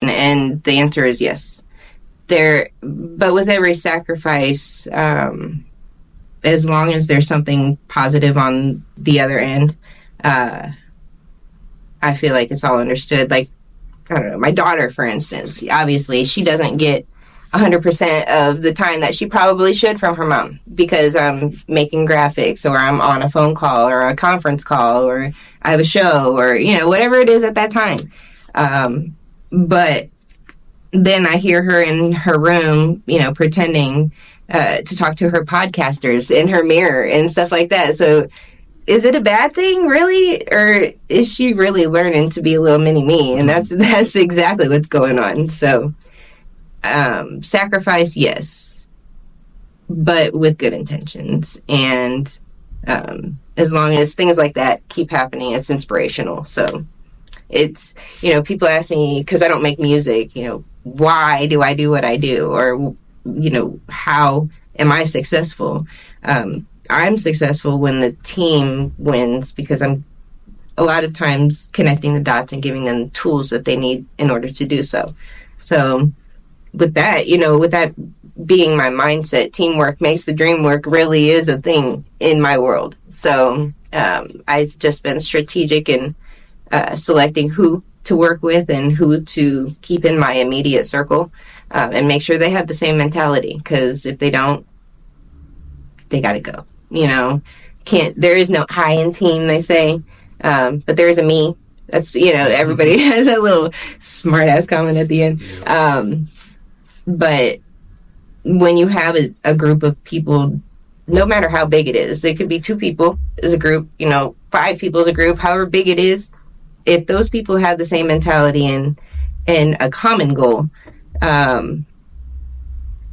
And the answer is yes. But with every sacrifice, as long as there's something positive on the other end, I feel like it's all understood. Like, I don't know, my daughter, for instance, obviously she doesn't get 100% of the time that she probably should from her mom because I'm making graphics or I'm on a phone call or a conference call or I have a show or, whatever it is at that time. But then I hear her in her room, pretending to talk to her podcasters in her mirror and stuff like that. So is it a bad thing, really? Or is she really learning to be a little mini-me? And that's exactly what's going on. So sacrifice, yes, but with good intentions. And as long as things like that keep happening, it's inspirational. So it's, people ask me, because I don't make music, why do I do what I do? Or, how am I successful? I'm successful when the team wins because I'm a lot of times connecting the dots and giving them the tools that they need in order to do so. So with that, with that being my mindset, teamwork makes the dream work really is a thing in my world. So I've just been strategic in selecting who to work with and who to keep in my immediate circle and make sure they have the same mentality, because if they don't, they got to go. There is no I in team, they say, but there is a me. That's, everybody has a little smart ass comment at the end. But when you have a group of people, no matter how big it is, it could be 2 people as a group, 5 people as a group, however big it is. If those people have the same mentality and a common goal,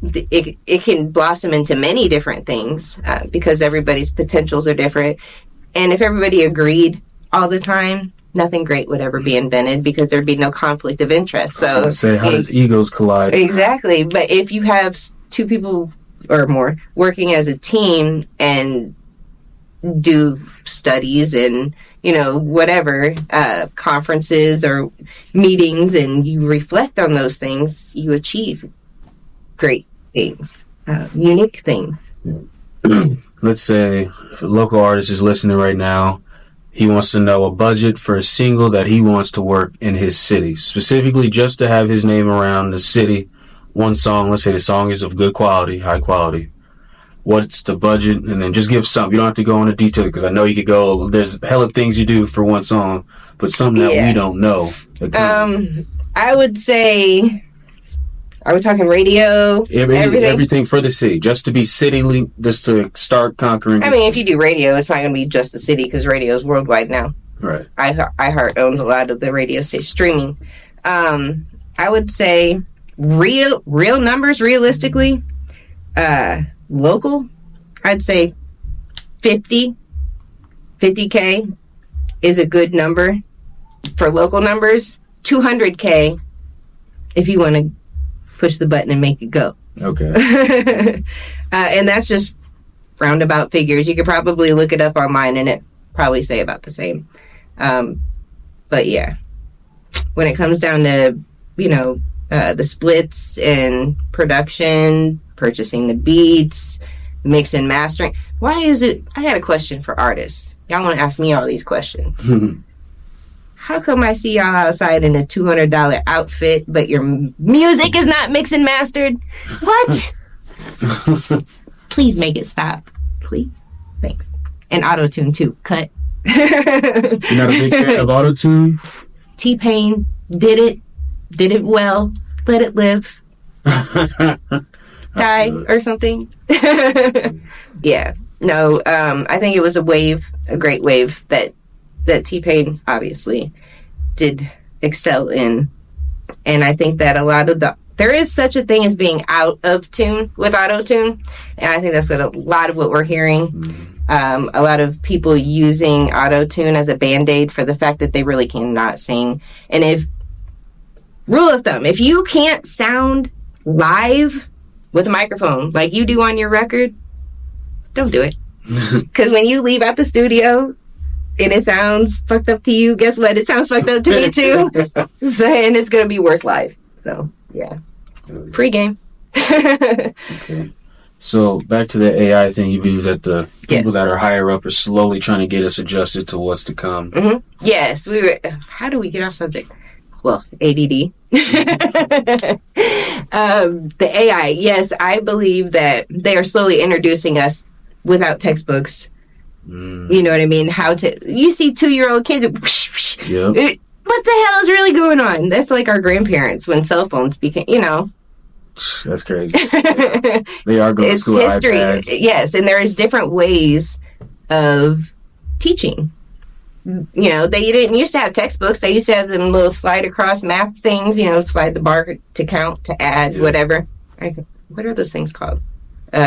it can blossom into many different things because everybody's potentials are different. And if everybody agreed all the time, nothing great would ever be invented because there'd be no conflict of interest. So, I was gonna say, how does egos collide? Exactly. But if you have 2 people or more working as a team and do studies and whatever, conferences or meetings, and you reflect on those things, you achieve great things, unique things. Let's say if a local artist is listening right now, he wants to know a budget for a single that he wants to work in his city, specifically just to have his name around the city. One song, let's say the song is of good quality, high quality. What's the budget? And then just give some. You don't have to go into detail because I know you could go, there's hella things you do for one song, but something that we don't know. I would say, are we talking radio? Everything for the city, just to be just to start conquering. I mean, if you do radio, it's not going to be just the city because radio is worldwide now. Right. iHeart owns a lot of the radio station streaming. I would say real numbers, realistically, local, I'd say 50K is a good number for local numbers. 200K if you want to push the button and make it go. Okay. And that's just roundabout figures. You could probably look it up online and it probably say about the same. But yeah, when it comes down to, the splits and production, purchasing the beats, mix and mastering. Why is it? I got a question for artists. Y'all want to ask me all these questions. How come I see y'all outside in a $200 outfit, but your music is not mixed and mastered? What? Please make it stop. Please. Thanks. And auto-tune too. Cut. You're not a big fan of auto-tune? T-Pain did it well. Let it live. Die or something. Yeah. No, I think it was a great wave that T-Pain obviously did excel in. And I think that a lot of there is such a thing as being out of tune with auto-tune. And I think that's what a lot of what we're hearing. A lot of people using auto-tune as a band-aid for the fact that they really cannot sing. And rule of thumb, if you can't sound live with a microphone like you do on your record, don't do it. Because when you leave out the studio and it sounds fucked up to you, guess what? It sounds fucked up to me too. And it's going to be worse live. So, yeah. Free game. Okay. So back to the AI thing, you believe that the people that are higher up are slowly trying to get us adjusted to what's to come. Mm-hmm. Yes, we were. How do we get off subject? Well, ADD. The AI. Yes, I believe that they are slowly introducing us without textbooks. You know what I mean? How to? You see 2-year-old kids. Yep. What the hell is really going on? That's like our grandparents when cell phones became. That's crazy. Yeah. They are going to school with iPads. Yes, and there is different ways of teaching. They didn't used to have textbooks. They used to have them little slide across math things, slide the bar to count, to add, whatever. What are those things called? You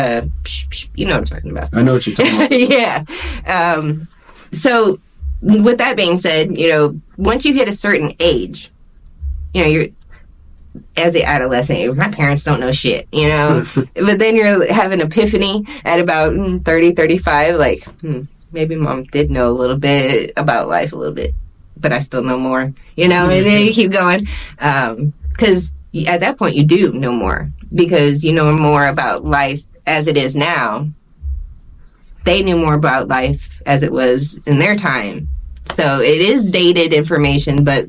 know what I'm talking about. I know what you're talking about. Yeah. So, with that being said, once you hit a certain age, you're, as an adolescent, my parents don't know shit, but then you're having an epiphany at about 30, 35, like, maybe mom did know a little bit about life a little bit, but I still know more, and then you keep going. Because at that point you do know more, because you know more about life as it is now. They knew more about life as it was in their time. So it is dated information, but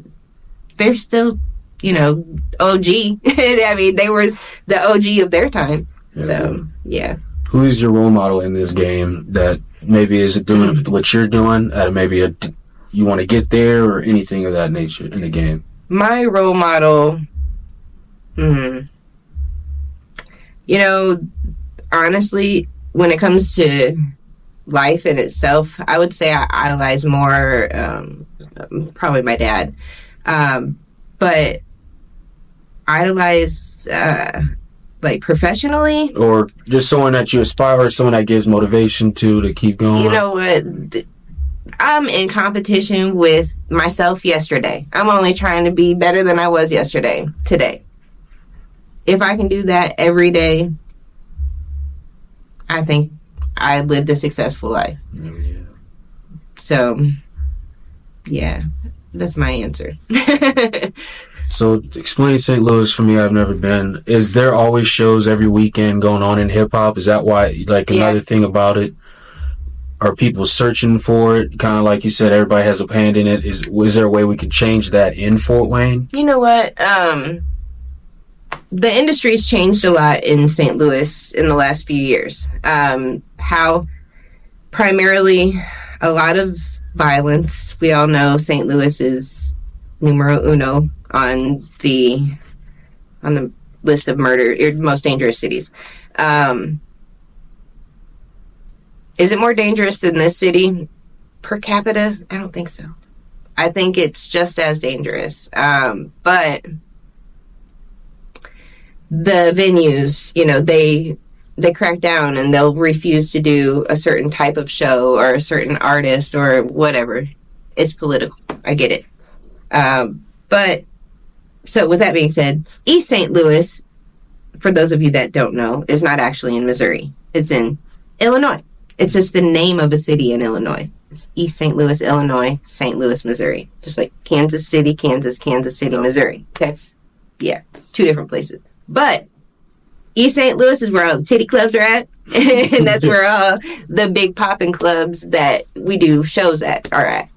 they're still, OG. I mean, they were the OG of their time. Yeah. So, yeah. Who is your role model in this game that maybe is doing what you're doing, maybe you want to get there, or anything of that nature in the game? My role model, honestly, when it comes to life in itself, I would say I idolize more probably my dad. But idolize like professionally, or just someone that you aspire, or someone that gives motivation to keep going. You know what? I'm in competition with myself yesterday. I'm only trying to be better than I was yesterday, today. If I can do that every day, I think I lived a successful life. Oh, yeah. So, yeah, that's my answer. So, explain St. Louis for me. I've never been. Is there always shows every weekend going on in hip-hop? Is that why, another thing about it? Are people searching for it? Kind of like you said, everybody has a hand in it. Is there a way we could change that in Fort Wayne? You know what? The industry's changed a lot in St. Louis in the last few years. How primarily a lot of violence. We all know St. Louis is numero uno on the list of most dangerous cities. Is it more dangerous than this city per capita? I don't think so. I think it's just as dangerous. But the venues, they crack down and they'll refuse to do a certain type of show or a certain artist or whatever. It's political. I get it. But so with that being said, East St. Louis, for those of you that don't know, is not actually in Missouri. It's in Illinois. It's just the name of a city in Illinois. It's East St. Louis, Illinois, St. Louis, Missouri. Just like Kansas City, Kansas City, Missouri. Okay? Yeah. 2 different places. But East St. Louis is where all the titty clubs are at. And that's where all the big popping clubs that we do shows at are at.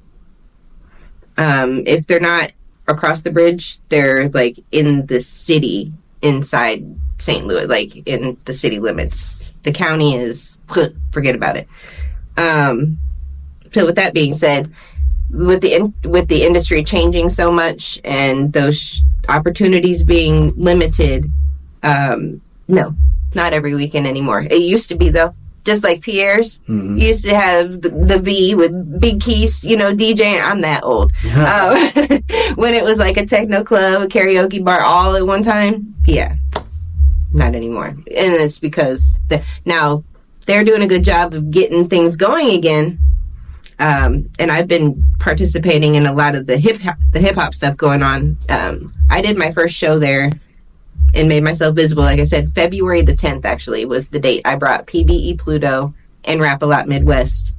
If they're not across the bridge, they're like in the city inside St. Louis, like in the city limits. The county is, forget about it. So with that being said, with the industry changing so much and those opportunities being limited, no, not every weekend anymore. It used to be, though. Just like Pierre's. Mm-hmm. Used to have the V with Big Keys, DJing. I'm that old. When it was like a techno club, a karaoke bar, all at one time. Yeah. Not anymore. And it's because now they're doing a good job of getting things going again. And I've been participating in a lot of the hip hop stuff going on. I did my first show there and made myself visible. Like I said, February the 10th actually was the date. I brought PBE Pluto and Rap A Lot Midwest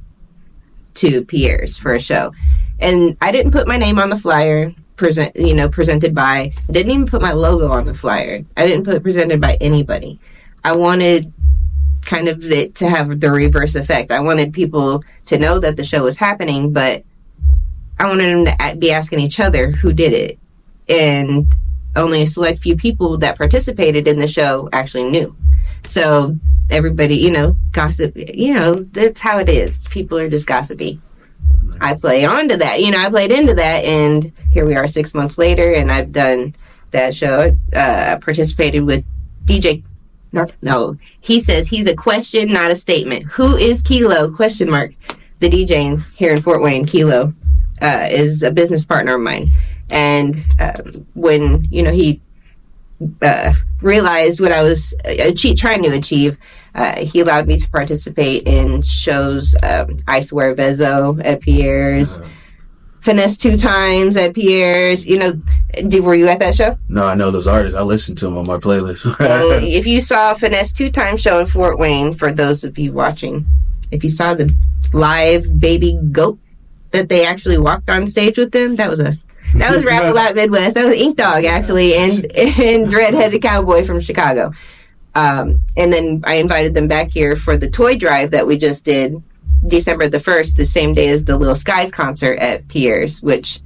to Pierre's for a show. And I didn't put my name on the flyer presented by. I didn't even put my logo on the flyer. I didn't put presented by anybody. I wanted kind of it to have the reverse effect. I wanted people to know that the show was happening, but I wanted them to be asking each other who did it. And only a select few people that participated in the show actually knew. So everybody, gossip, that's how it is. People are just gossipy. I play onto that. I played into that, and here we are 6 months later, and I've done that show. I participated with DJ. No, he says he's a question, not a statement. Who is Kilo? Question mark. The DJ here in Fort Wayne, Kilo, is a business partner of mine. And when, he realized what I was trying to achieve, he allowed me to participate in shows. I Swear Vezo at Pierre's, Finesse 2 Times at Pierre's. Were you at that show? No, I know those artists. I listen to them on my playlist. If you saw Finesse 2 Times show in Fort Wayne, for those of you watching, if you saw the live Baby Goat that they actually walked on stage with them, that was us. That was Rap A Lot Midwest. That was Ink Dog, actually, and Dreadheaded Cowboy from Chicago. And then I invited them back here for the toy drive that we just did December the 1st, the same day as the Little Skies concert at Pierre's, which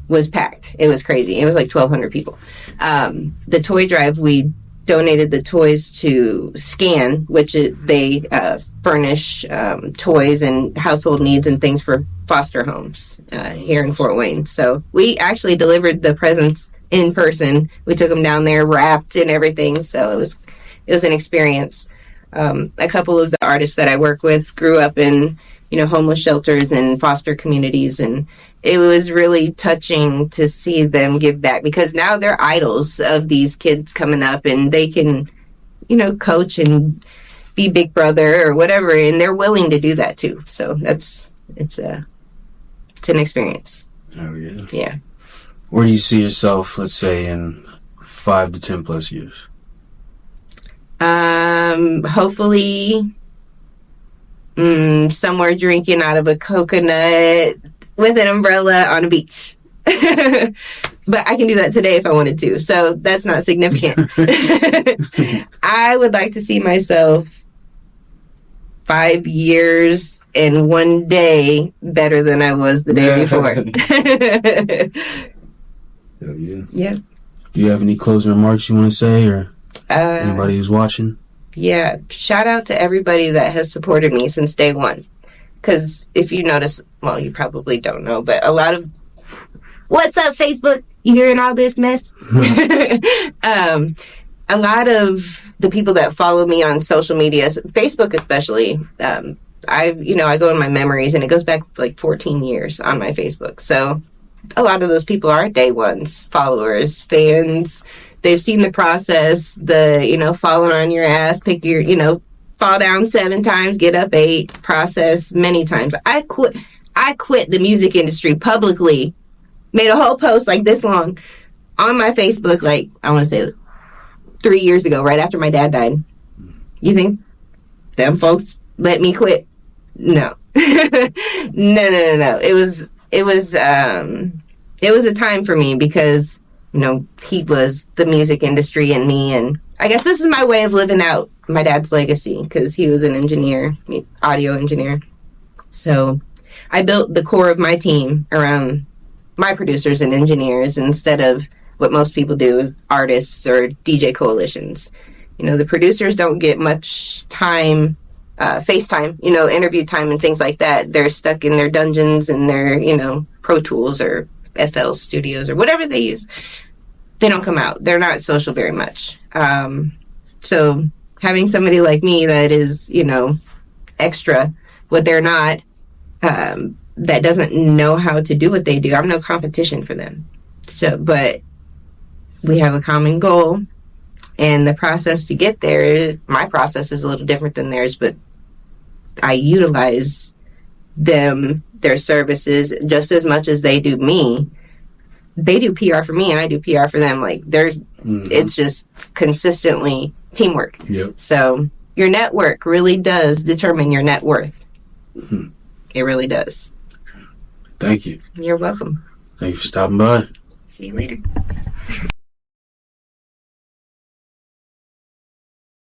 was packed. It was crazy. It was like 1,200 people. The toy drive, we donated the toys to Scan, which they furnish toys and household needs and things for foster homes here in Fort Wayne. So we actually delivered the presents in person. We took them down there wrapped and everything. So it was an experience. A couple of the artists that I work with grew up in homeless shelters and foster communities, and it was really touching to see them give back, because now they're idols of these kids coming up, and they can coach and be big brother or whatever, and they're willing to do that too. So it's an experience. Oh yeah. Yeah. Where do you see yourself, let's say, in 5 to 10 plus years? Hopefully somewhere drinking out of a coconut with an umbrella on a beach. But I can do that today if I wanted to, so that's not significant. I would like to see myself 5 years and 1 day better than I was the day before. Yeah. Do you have any closing remarks you want to say, or anybody who's watching? Yeah, shout out to everybody that has supported me since day one. Because if you notice, well, you probably don't know, but a lot of, what's up, Facebook? You hearing all this mess? A lot of the people that follow me on social media, Facebook especially, I go in my memories, and it goes back like 14 years on my Facebook. So a lot of those people are day ones, followers, fans. They've seen the process, falling on your ass, pick your, fall down 7 times, get up 8, process many times. I quit the music industry publicly, made a whole post like this long on my Facebook, like, I want to say 3 years ago, right after my dad died. You think them folks let me quit? No. No. It was a time for me, because he was the music industry and me, and I guess this is my way of living out my dad's legacy, because he was an engineer, audio engineer. So I built the core of my team around my producers and engineers, instead of what most people do is artists or DJ coalitions. The producers don't get much time, FaceTime, interview time and things like that. They're stuck in their dungeons and their, Pro Tools or FL Studios or whatever they use. They don't come out. They're not social very much. So having somebody like me that is, extra, what they're not, that doesn't know how to do what they do, I'm no competition for them. So, but we have a common goal, and the process to get there, my process is a little different than theirs, but I utilize their services just as much as they do me. They do PR for me, and I do PR for them. Like, it's just consistently teamwork. Yep. So your network really does determine your net worth. It really does. Thank you. You're welcome. Thank you for stopping by. See you later.